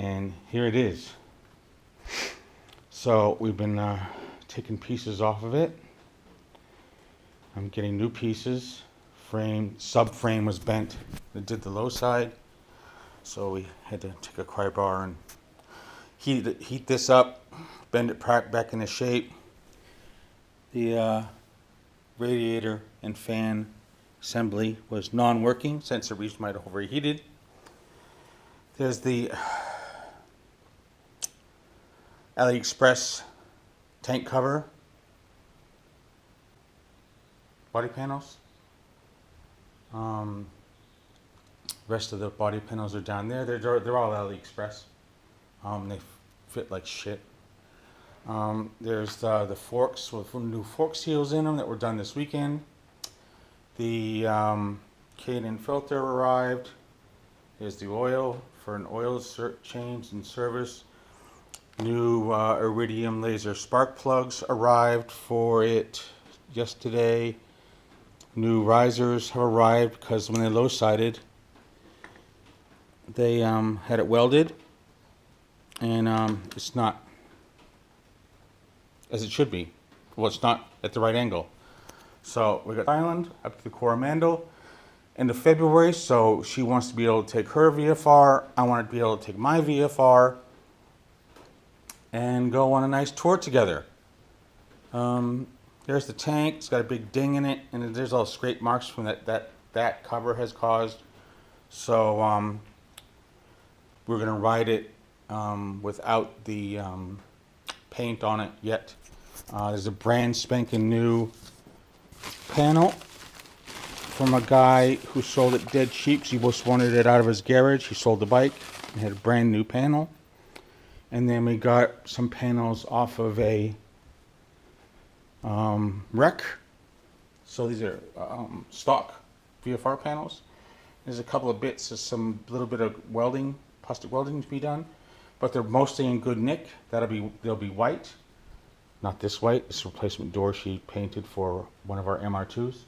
and here it is. So we've been taking pieces off of it. I'm getting new pieces. Subframe was bent. It did the low side, so we had to take a pry bar and heat this up, bend it back into shape. The radiator and fan assembly was non-working, sensor reach might have overheated. There's the AliExpress tank cover body panels. Rest of the body panels are down there. They're all AliExpress. They fit like shit. There's the forks with new fork seals in them that were done this weekend. The K&N filter arrived. There's the oil for an oil change and service. New iridium laser spark plugs arrived for it yesterday. New risers have arrived because when they low-sided, they had it welded, and it's not as it should be. Well, it's not at the right angle. So we got Island up to the Coromandel end of February, so she wants to be able to take her VFR. I want to be able to take my VFR and go on a nice tour together. There's the tank. It's got a big ding in it, and there's all scrape marks from that cover has caused. So we're going to ride it without the paint on it yet. There's a brand spanking new panel from a guy who sold it dead cheap. He just wanted it out of his garage. He sold the bike and had a brand new panel. And then we got some panels off of a wreck. So these are stock VFR panels. There's a couple of bits of little bit of welding, plastic welding to be done, but they're mostly in good nick. They'll be white, not this white. This replacement door she painted for one of our MR2s.